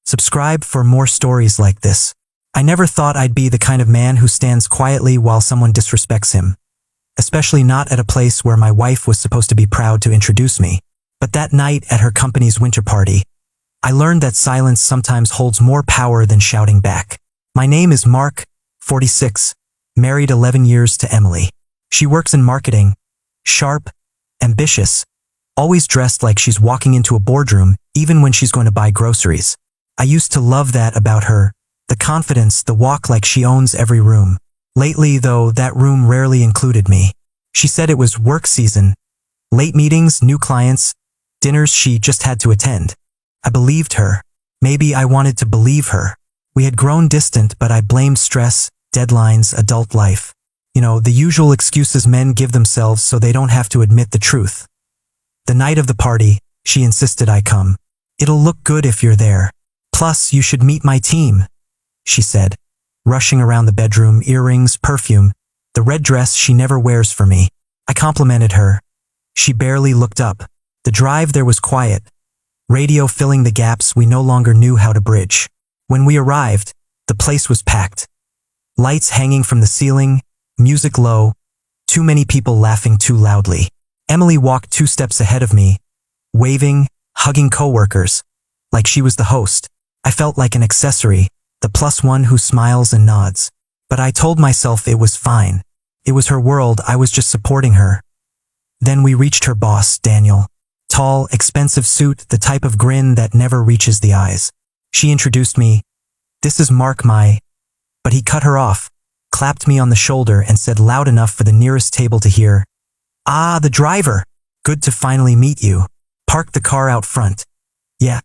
Subscribe for more stories like this. I never thought I'd be the kind of man who stands quietly while someone disrespects him. Especially not at a place where my wife was supposed to be proud to introduce me. But that night at her company's winter party, I learned that silence sometimes holds more power than shouting back. My name is Mark, 46, married 11 years to Emily. She works in marketing, sharp, ambitious, always dressed like she's walking into a boardroom even when she's going to buy groceries. I used to love that about her, the confidence, the walk like she owns every room. Lately, though, that room rarely included me. She said it was work season, late meetings, new clients, dinners she just had to attend. I believed her. Maybe I wanted to believe her. We had grown distant, but I blamed stress, deadlines, adult life. You know, the usual excuses men give themselves so they don't have to admit the truth. The night of the party, she insisted I come. It'll look good if you're there. Plus, you should meet my team, she said, rushing around the bedroom, earrings, perfume, the red dress she never wears for me. I complimented her. She barely looked up. The drive there was quiet, radio filling the gaps we no longer knew how to bridge. When we arrived, the place was packed. Lights hanging from the ceiling, music low, too many people laughing too loudly. Emily walked 2 steps ahead of me, waving, hugging coworkers, like she was the host. I felt like an accessory, the plus one who smiles and nods. But I told myself it was fine. It was her world, I was just supporting her. Then we reached her boss, Daniel. Tall, expensive suit, the type of grin that never reaches the eyes. She introduced me. This is Mark, But he cut her off, clapped me on the shoulder and said loud enough for the nearest table to hear, "Ah, the driver. Good to finally meet you. Park the car out front." Yeah.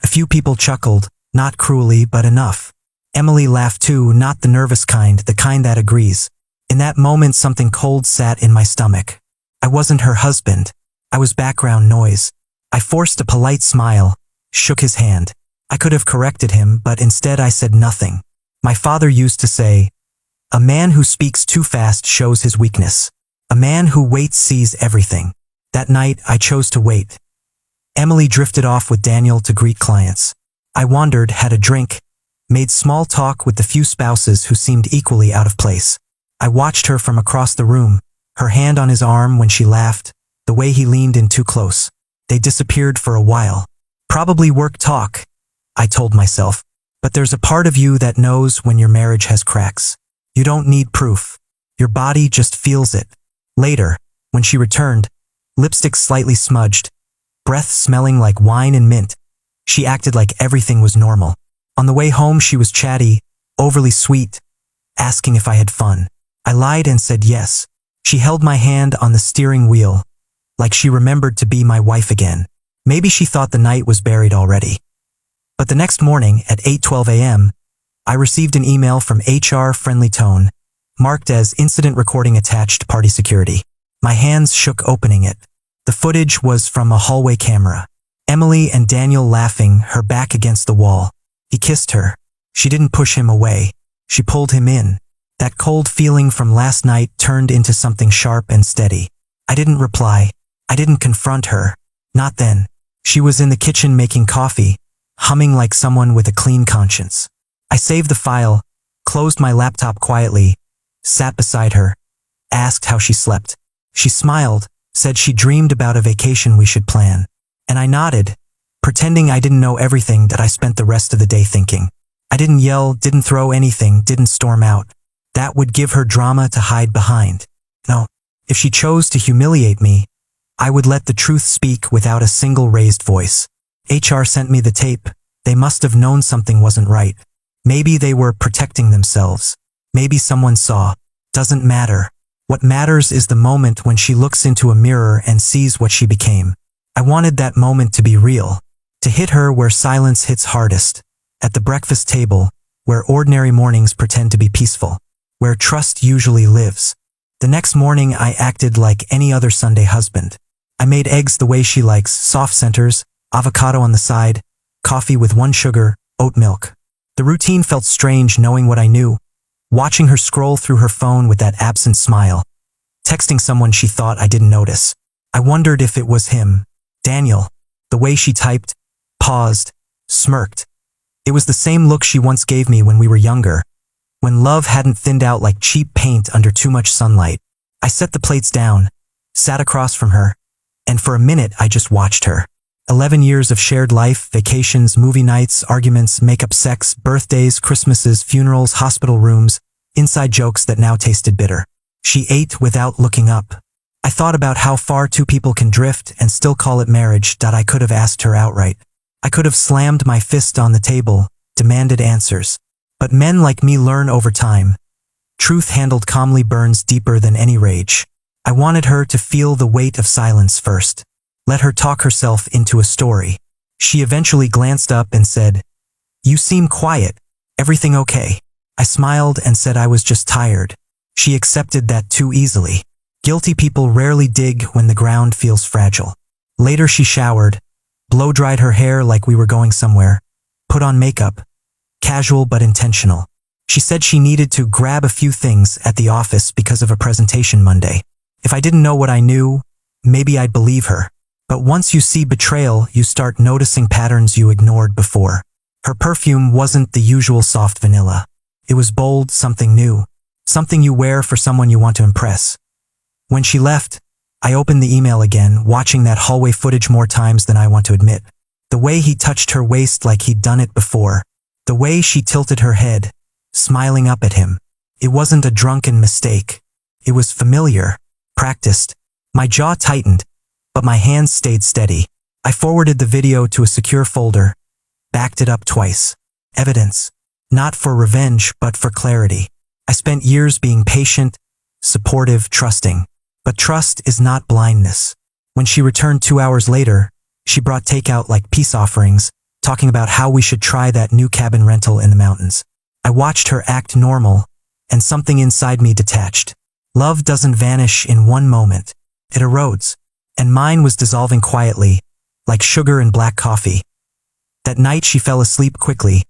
A few people chuckled, not cruelly, but enough. Emily laughed too, not the nervous kind, the kind that agrees. In that moment, something cold sat in my stomach. I wasn't her husband. I was background noise. I forced a polite smile, shook his hand. I could have corrected him, but instead I said nothing. My father used to say, "A man who speaks too fast shows his weakness. A man who waits sees everything." That night, I chose to wait. Emily drifted off with Daniel to greet clients. I wandered, had a drink, made small talk with the few spouses who seemed equally out of place. I watched her from across the room, her hand on his arm when she laughed, the way he leaned in too close. They disappeared for a while. Probably work talk, I told myself. But there's a part of you that knows when your marriage has cracks. You don't need proof. Your body just feels it. Later, when she returned, lipstick slightly smudged, breath smelling like wine and mint, she acted like everything was normal. On the way home, she was chatty, overly sweet, asking if I had fun. I lied and said yes. She held my hand on the steering wheel, like she remembered to be my wife again. Maybe she thought the night was buried already. But the next morning, at 8:12 a.m., I received an email from HR Friendly Tone, marked as incident recording attached, party security. My hands shook opening it. The footage was from a hallway camera. Emily and Daniel laughing, her back against the wall. He kissed her. She didn't push him away. She pulled him in. That cold feeling from last night turned into something sharp and steady. I didn't reply. I didn't confront her. Not then. She was in the kitchen making coffee, humming like someone with a clean conscience. I saved the file, closed my laptop quietly, sat beside her, asked how she slept. She smiled, said she dreamed about a vacation we should plan. And I nodded, pretending I didn't know everything that I spent the rest of the day thinking. I didn't yell, didn't throw anything, didn't storm out. That would give her drama to hide behind. No, if she chose to humiliate me, I would let the truth speak without a single raised voice. HR sent me the tape. They must have known something wasn't right. Maybe they were protecting themselves. Maybe someone saw. Doesn't matter. What matters is the moment when she looks into a mirror and sees what she became. I wanted that moment to be real, to hit her where silence hits hardest, at the breakfast table, where ordinary mornings pretend to be peaceful, where trust usually lives. The next morning I acted like any other Sunday husband. I made eggs the way she likes, soft centers, avocado on the side, coffee with 1 sugar, oat milk. The routine felt strange knowing what I knew, watching her scroll through her phone with that absent smile, texting someone she thought I didn't notice. I wondered if it was him, Daniel. The way she typed, paused, smirked. It was the same look she once gave me when we were younger, when love hadn't thinned out like cheap paint under too much sunlight. I set the plates down, sat across from her, and for a minute I just watched her. 11 years of shared life, vacations, movie nights, arguments, makeup, sex, birthdays, Christmases, funerals, hospital rooms, inside jokes that now tasted bitter. She ate without looking up. I thought about how far two people can drift and still call it marriage. I could have asked her outright. I could have slammed my fist on the table, demanded answers. But men like me learn over time. Truth handled calmly burns deeper than any rage. I wanted her to feel the weight of silence first. Let her talk herself into a story. She eventually glanced up and said, "You seem quiet. Everything okay?" I smiled and said I was just tired. She accepted that too easily. Guilty people rarely dig when the ground feels fragile. Later she showered, blow-dried her hair like we were going somewhere, put on makeup, casual but intentional. She said she needed to grab a few things at the office because of a presentation Monday. If I didn't know what I knew, maybe I'd believe her. But once you see betrayal, you start noticing patterns you ignored before. Her perfume wasn't the usual soft vanilla. It was bold, something new, something you wear for someone you want to impress. When she left, I opened the email again, watching that hallway footage more times than I want to admit. The way he touched her waist like he'd done it before. The way she tilted her head, smiling up at him. It wasn't a drunken mistake. It was familiar, practiced. My jaw tightened, but my hands stayed steady. I forwarded the video to a secure folder, backed it up twice. Evidence. Not for revenge, but for clarity. I spent years being patient, supportive, trusting. But trust is not blindness. When she returned 2 hours later, she brought takeout like peace offerings, talking about how we should try that new cabin rental in the mountains. I watched her act normal, and something inside me detached. Love doesn't vanish in one moment. It erodes. And mine was dissolving quietly, like sugar in black coffee. That night she fell asleep quickly,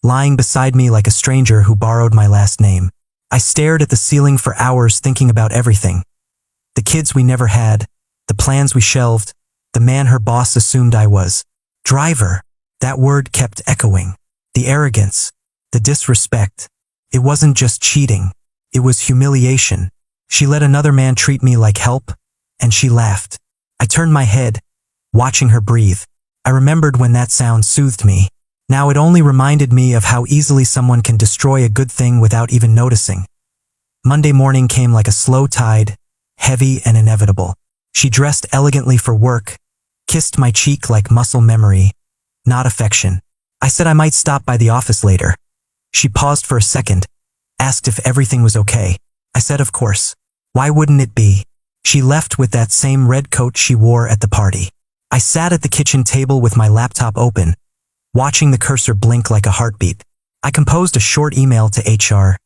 lying beside me like a stranger who borrowed my last name. I stared at the ceiling for hours thinking about everything. The kids we never had, the plans we shelved, the man her boss assumed I was. Driver. That word kept echoing. The arrogance, the disrespect. It wasn't just cheating. It was humiliation. She let another man treat me like help, and she laughed. I turned my head, watching her breathe. I remembered when that sound soothed me. Now it only reminded me of how easily someone can destroy a good thing without even noticing. Monday morning came like a slow tide, heavy and inevitable. She dressed elegantly for work, kissed my cheek like muscle memory, not affection. I said I might stop by the office later. She paused for a second, asked if everything was okay. I said of course. Why wouldn't it be? She left with that same red coat she wore at the party. I sat at the kitchen table with my laptop open, watching the cursor blink like a heartbeat. I composed a short email to HR.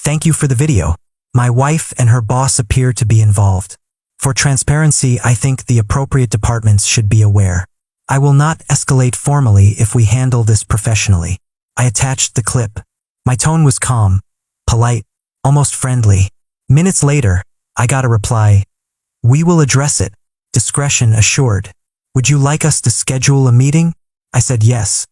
Thank you for the video. My wife and her boss appear to be involved. For transparency, I think the appropriate departments should be aware. I will not escalate formally if we handle this professionally. I attached the clip. My tone was calm, polite, almost friendly. Minutes later, I got a reply. We will address it. Discretion assured. Would you like us to schedule a meeting? I said yes.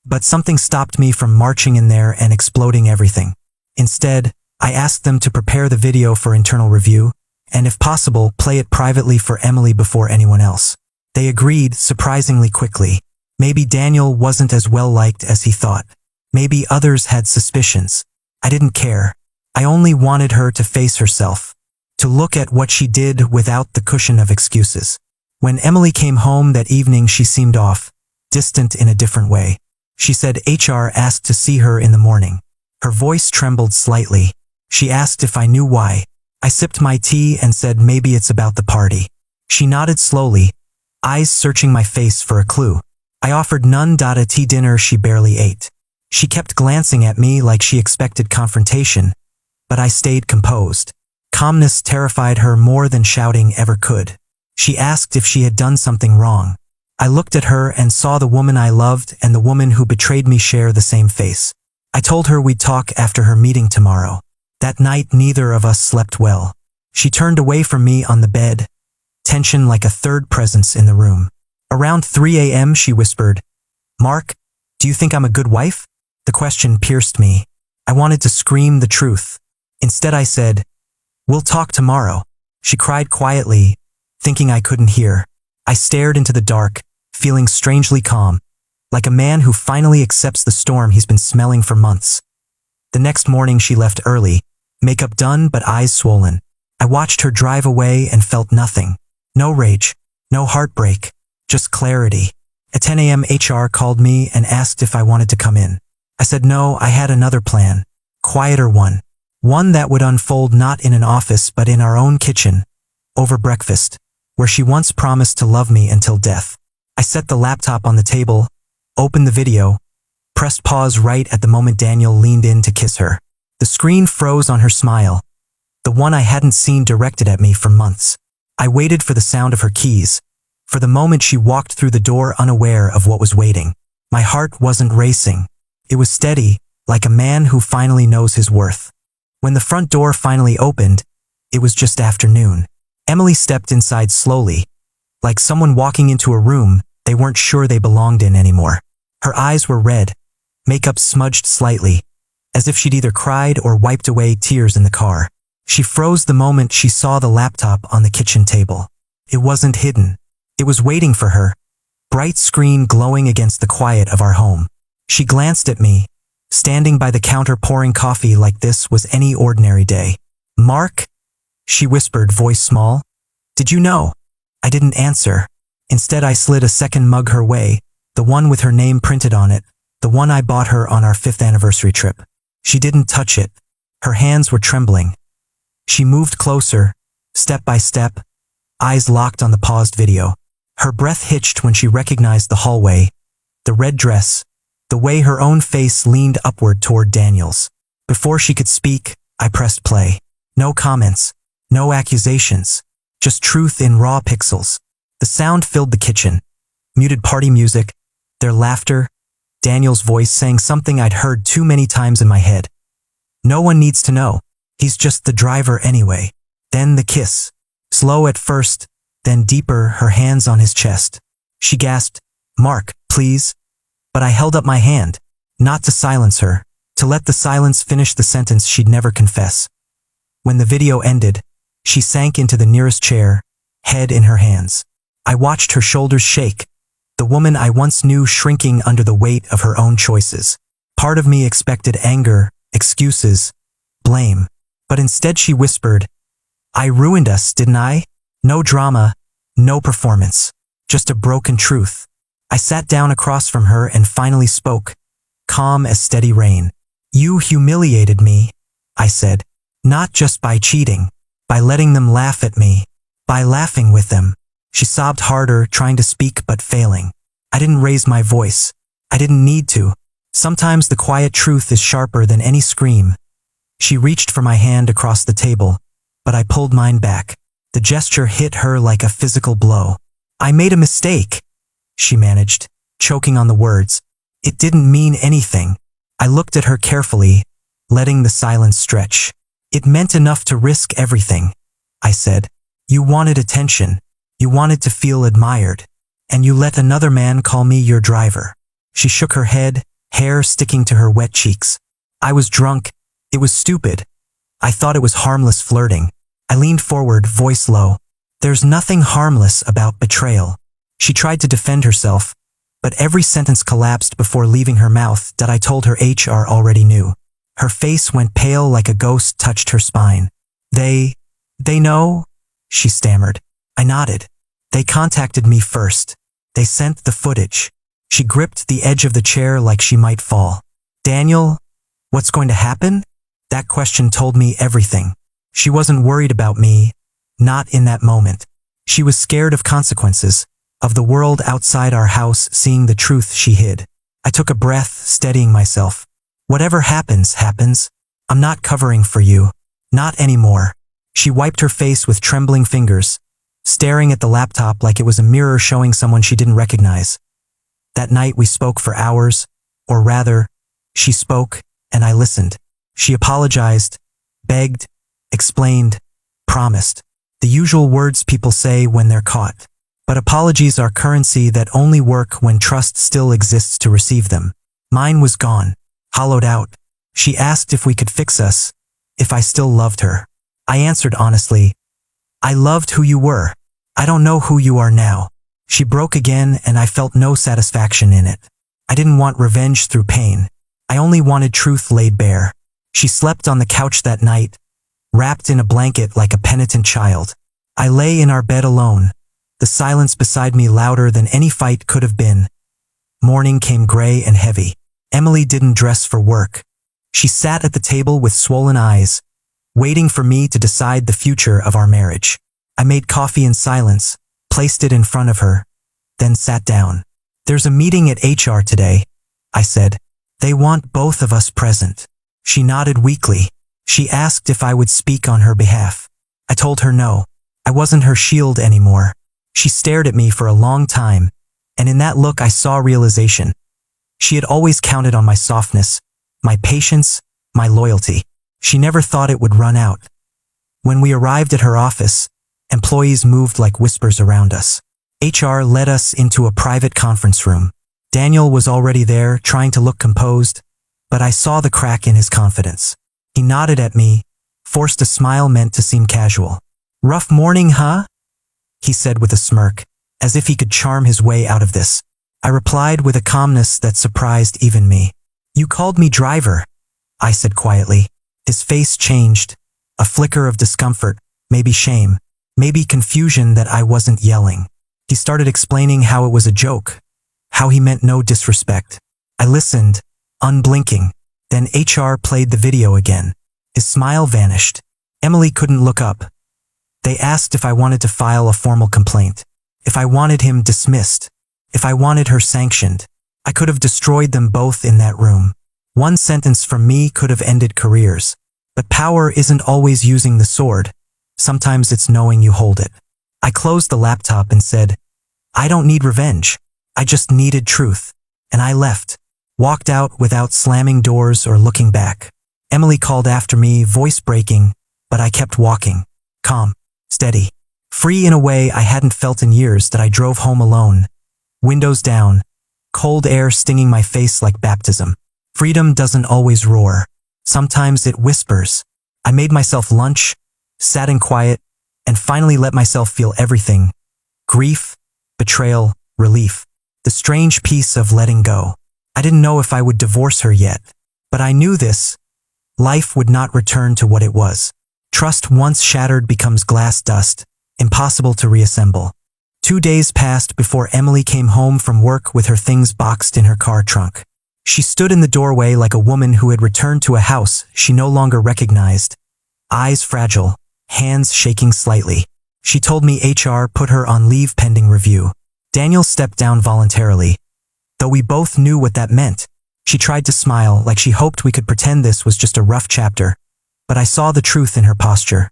But something stopped me from marching in there and exploding everything. Instead, I asked them to prepare the video for internal review, and if possible, play it privately for Emily before anyone else. They agreed surprisingly quickly. Maybe Daniel wasn't as well liked as he thought. Maybe others had suspicions. I didn't care. I only wanted her to face herself, to look at what she did without the cushion of excuses. When Emily came home that evening, she seemed off, distant in a different way. She said HR asked to see her in the morning. Her voice trembled slightly. She asked if I knew why. I sipped my tea and said maybe it's about the party. She nodded slowly, eyes searching my face for a clue. I offered none. A tea dinner she barely ate. She kept glancing at me like she expected confrontation, but I stayed composed. Calmness terrified her more than shouting ever could. She asked if she had done something wrong. I looked at her and saw the woman I loved and the woman who betrayed me share the same face. I told her we'd talk after her meeting tomorrow. That night, neither of us slept well. She turned away from me on the bed, tension like a third presence in the room. Around 3 a.m. she whispered, "Mark, Do you think I'm a good wife? The question pierced me. I wanted to scream the truth. Instead I said, "We'll talk tomorrow." She cried quietly, thinking I couldn't hear. I stared into the dark, feeling strangely calm, like a man who finally accepts the storm he's been smelling for months. The next morning she left early, makeup done but eyes swollen. I watched her drive away and felt nothing. No rage, no heartbreak, just clarity. At 10 a.m. HR called me and asked if I wanted to come in. I said no, I had another plan. Quieter one. One that would unfold not in an office but in our own kitchen, over breakfast, where she once promised to love me until death. I set the laptop on the table, opened the video, pressed pause right at the moment Daniel leaned in to kiss her. The screen froze on her smile, the one I hadn't seen directed at me for months. I waited for the sound of her keys, for the moment she walked through the door unaware of what was waiting. My heart wasn't racing. It was steady, like a man who finally knows his worth. When the front door finally opened, it was just afternoon. Emily stepped inside slowly, like someone walking into a room they weren't sure they belonged in anymore. Her eyes were red, makeup smudged slightly, as if she'd either cried or wiped away tears in the car. She froze the moment she saw the laptop on the kitchen table. It wasn't hidden. It was waiting for her, bright screen glowing against the quiet of our home. She glanced at me, standing by the counter pouring coffee like this was any ordinary day. "Mark?" she whispered, voice small. "Did you know?" I didn't answer. Instead I slid a second mug her way, the one with her name printed on it, the one I bought her on our 5th anniversary trip. She didn't touch it. Her hands were trembling. She moved closer, step by step, eyes locked on the paused video. Her breath hitched when she recognized the hallway, the red dress, the way her own face leaned upward toward Daniel's. Before she could speak, I pressed play. No comments, no accusations, just truth in raw pixels. The sound filled the kitchen. Muted party music, their laughter, Daniel's voice saying something I'd heard too many times in my head. "No one needs to know. He's just the driver anyway." Then the kiss. Slow at first, then deeper, her hands on his chest. She gasped, "Mark, please." But I held up my hand, not to silence her, to let the silence finish the sentence she'd never confess. When the video ended, she sank into the nearest chair, head in her hands. I watched her shoulders shake, the woman I once knew shrinking under the weight of her own choices. Part of me expected anger, excuses, blame. But instead she whispered, "I ruined us, didn't I? No drama, no performance, just a broken truth." I sat down across from her and finally spoke, calm as steady rain. "You humiliated me," I said. "Not just by cheating, by letting them laugh at me, by laughing with them." She sobbed harder, trying to speak but failing. I didn't raise my voice. I didn't need to. Sometimes the quiet truth is sharper than any scream. She reached for my hand across the table, but I pulled mine back. The gesture hit her like a physical blow. "I made a mistake," she managed, choking on the words. "It didn't mean anything." I looked at her carefully, letting the silence stretch. "It meant enough to risk everything," I said. "You wanted attention. You wanted to feel admired. And you let another man call me your driver." She shook her head, hair sticking to her wet cheeks. "I was drunk. It was stupid. I thought it was harmless flirting." I leaned forward, voice low. "There's nothing harmless about betrayal." She tried to defend herself, but every sentence collapsed before leaving her mouth that I told her HR already knew. Her face went pale like a ghost touched her spine. They know?" she stammered. I nodded. "They contacted me first. They sent the footage." She gripped the edge of the chair like she might fall. "Daniel, what's going to happen?" That question told me everything. She wasn't worried about me, not in that moment. She was scared of consequences, of the world outside our house seeing the truth she hid. I took a breath, steadying myself. "Whatever happens, happens. I'm not covering for you. Not anymore." She wiped her face with trembling fingers, staring at the laptop like it was a mirror showing someone she didn't recognize. That night we spoke for hours, or rather, she spoke and I listened. She apologized, begged, explained, promised. The usual words people say when they're caught. But apologies are currency that only work when trust still exists to receive them. Mine was gone, hollowed out. She asked if we could fix us, if I still loved her. I answered honestly, I loved who you were. I don't know who you are now. She broke again and I felt no satisfaction in it. I didn't want revenge through pain. I only wanted truth laid bare. She slept on the couch that night, wrapped in a blanket like a penitent child. I lay in our bed alone, the silence beside me louder than any fight could have been. Morning came gray and heavy. Emily didn't dress for work. She sat at the table with swollen eyes, waiting for me to decide the future of our marriage. I made coffee in silence, placed it in front of her, then sat down. There's a meeting at HR today, I said. They want both of us present. She nodded weakly. She asked if I would speak on her behalf. I told her no. I wasn't her shield anymore. She stared at me for a long time, and in that look I saw realization. She had always counted on my softness, my patience, my loyalty. She never thought it would run out. When we arrived at her office, employees moved like whispers around us. HR led us into a private conference room. Daniel was already there, trying to look composed, but I saw the crack in his confidence. He nodded at me, forced a smile meant to seem casual. Rough morning, huh? He said with a smirk, as if he could charm his way out of this. I replied with a calmness that surprised even me. You called me driver, I said quietly. His face changed, a flicker of discomfort, maybe shame, maybe confusion that I wasn't yelling. He started explaining how it was a joke, how he meant no disrespect. I listened, unblinking. Then HR played the video again. His smile vanished. Emily couldn't look up. They asked if I wanted to file a formal complaint, if I wanted him dismissed, if I wanted her sanctioned. I could have destroyed them both in that room. One sentence from me could have ended careers. But power isn't always using the sword. Sometimes it's knowing you hold it. I closed the laptop and said, I don't need revenge. I just needed truth. And I left. Walked out without slamming doors or looking back. Emily called after me, voice breaking, but I kept walking. Calm, steady, free in a way I hadn't felt in years. That I drove home alone. Windows down, cold air stinging my face like baptism. Freedom doesn't always roar. Sometimes it whispers. I made myself lunch, sat in quiet, and finally let myself feel everything. Grief, betrayal, relief. The strange peace of letting go. I didn't know if I would divorce her yet, but I knew this. Life would not return to what it was. Trust once shattered becomes glass dust, impossible to reassemble. 2 days passed before Emily came home from work with her things boxed in her car trunk. She stood in the doorway like a woman who had returned to a house she no longer recognized. Eyes fragile, hands shaking slightly. She told me HR put her on leave pending review. Daniel stepped down voluntarily. Though we both knew what that meant. She tried to smile like she hoped we could pretend this was just a rough chapter. But I saw the truth in her posture.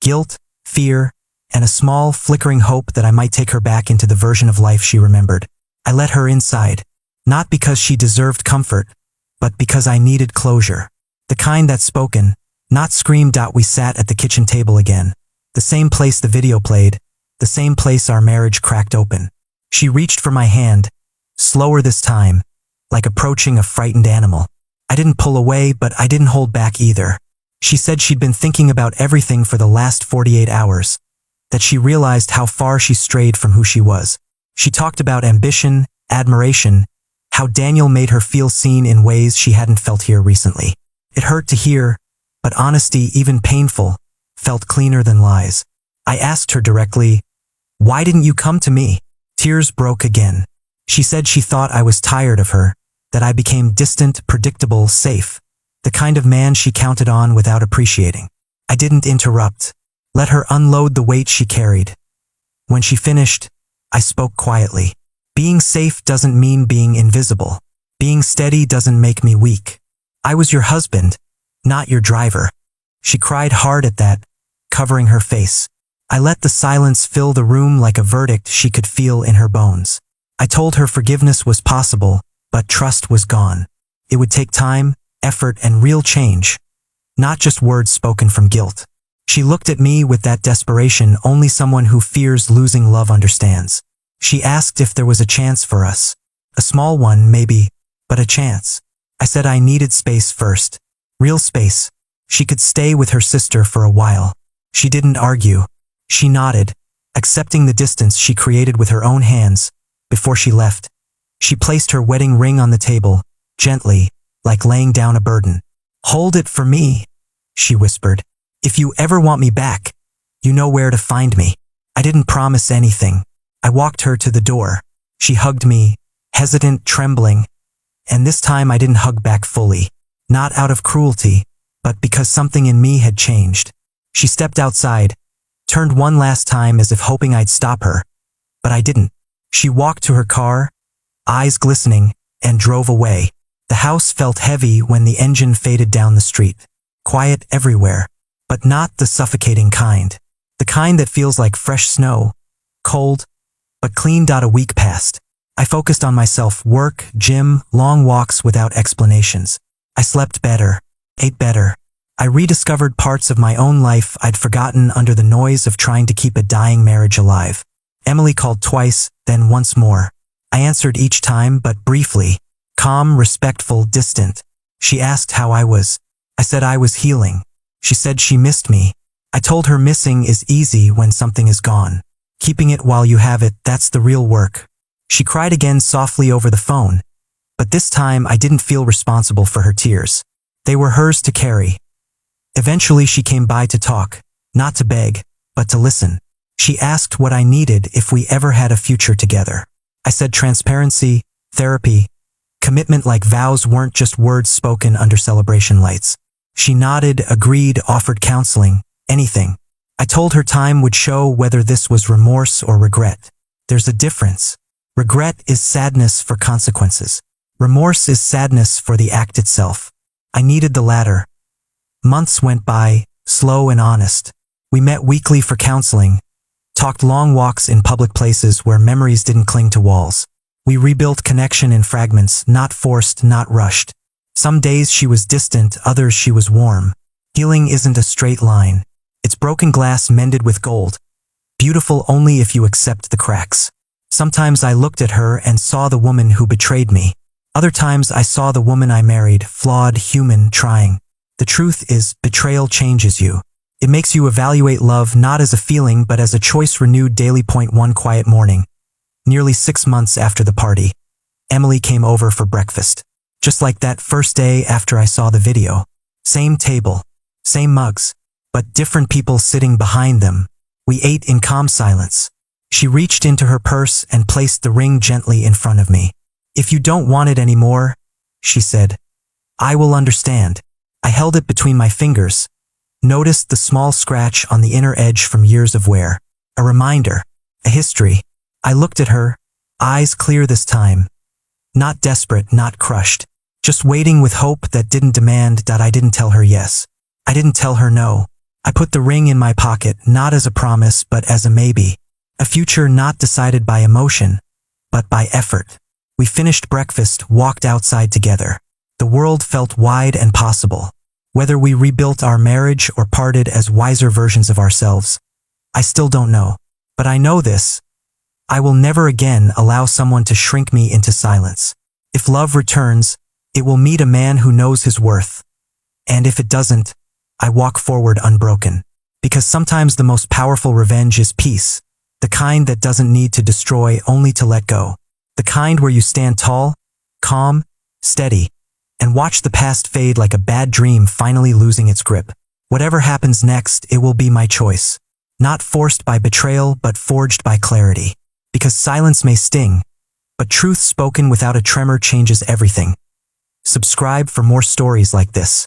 Guilt, fear, and a small, flickering hope that I might take her back into the version of life she remembered. I let her inside. Not because she deserved comfort, but because I needed closure. The kind that's spoken, not screamed out. We sat at the kitchen table again. The same place the video played, the same place our marriage cracked open. She reached for my hand, slower this time, like approaching a frightened animal. I didn't pull away, but I didn't hold back either. She said she'd been thinking about everything for the last 48 hours, that she realized how far she strayed from who she was. She talked about ambition, admiration, how Daniel made her feel seen in ways she hadn't felt here recently. It hurt to hear, but honesty, even painful, felt cleaner than lies. I asked her directly, why didn't you come to me? Tears broke again. She said she thought I was tired of her, that I became distant, predictable, safe, the kind of man she counted on without appreciating. I didn't interrupt. Let her unload the weight she carried. When she finished, I spoke quietly. Being safe doesn't mean being invisible. Being steady doesn't make me weak. I was your husband, not your driver. She cried hard at that, covering her face. I let the silence fill the room like a verdict she could feel in her bones. I told her forgiveness was possible, but trust was gone. It would take time, effort, and real change, not just words spoken from guilt. She looked at me with that desperation only someone who fears losing love understands. She asked if there was a chance for us. A small one, maybe, but a chance. I said I needed space first. Real space. She could stay with her sister for a while. She didn't argue. She nodded, accepting the distance she created with her own hands. Before she left, she placed her wedding ring on the table, gently, like laying down a burden. "Hold it for me," she whispered. "If you ever want me back, you know where to find me." I didn't promise anything. I walked her to the door. She hugged me, hesitant, trembling, and this time I didn't hug back fully. Not out of cruelty, but because something in me had changed. She stepped outside, turned one last time as if hoping I'd stop her, but I didn't. She walked to her car, eyes glistening, and drove away. The house felt heavy when the engine faded down the street. Quiet everywhere, but not the suffocating kind. The kind that feels like fresh snow, cold, but clean. A week passed. I focused on myself, work, gym, long walks without explanations. I slept better, ate better. I rediscovered parts of my own life I'd forgotten under the noise of trying to keep a dying marriage alive. Emily called twice, then once more. I answered each time, but briefly. Calm, respectful, distant. She asked how I was. I said I was healing. She said she missed me. I told her missing is easy when something is gone. Keeping it while you have it, that's the real work. She cried again softly over the phone, but this time I didn't feel responsible for her tears. They were hers to carry. Eventually she came by to talk, not to beg, but to listen. She asked what I needed if we ever had a future together. I said transparency, therapy, commitment, like vows weren't just words spoken under celebration lights. She nodded, agreed, offered counseling, anything. I told her time would show whether this was remorse or regret. There's a difference. Regret is sadness for consequences. Remorse is sadness for the act itself. I needed the latter. Months went by, slow and honest. We met weekly for counseling, talked long walks in public places where memories didn't cling to walls. We rebuilt connection in fragments, not forced, not rushed. Some days she was distant, others she was warm. Healing isn't a straight line. It's broken glass mended with gold. Beautiful only if you accept the cracks. Sometimes I looked at her and saw the woman who betrayed me. Other times I saw the woman I married, flawed, human, trying. The truth is, betrayal changes you. It makes you evaluate love not as a feeling but as a choice renewed daily. One quiet morning, nearly 6 months after the party, Emily came over for breakfast. Just like that first day after I saw the video. Same table, same mugs, but different people sitting behind them. We ate in calm silence. She reached into her purse and placed the ring gently in front of me. "If you don't want it anymore," she said, "I will understand." I held it between my fingers, noticed the small scratch on the inner edge from years of wear. A reminder, a history. I looked at her, eyes clear this time. Not desperate, not crushed. Just waiting with hope that didn't demand that. I didn't tell her yes. I didn't tell her no. I put the ring in my pocket, not as a promise but as a maybe. A future not decided by emotion, but by effort. We finished breakfast, walked outside together. The world felt wide and possible. Whether we rebuilt our marriage or parted as wiser versions of ourselves, I still don't know. But I know this. I will never again allow someone to shrink me into silence. If love returns, it will meet a man who knows his worth. And if it doesn't, I walk forward unbroken. Because sometimes the most powerful revenge is peace. The kind that doesn't need to destroy, only to let go. The kind where you stand tall, calm, steady, and watch the past fade like a bad dream finally losing its grip. Whatever happens next, it will be my choice. Not forced by betrayal, but forged by clarity. Because silence may sting, but truth spoken without a tremor changes everything. Subscribe for more stories like this.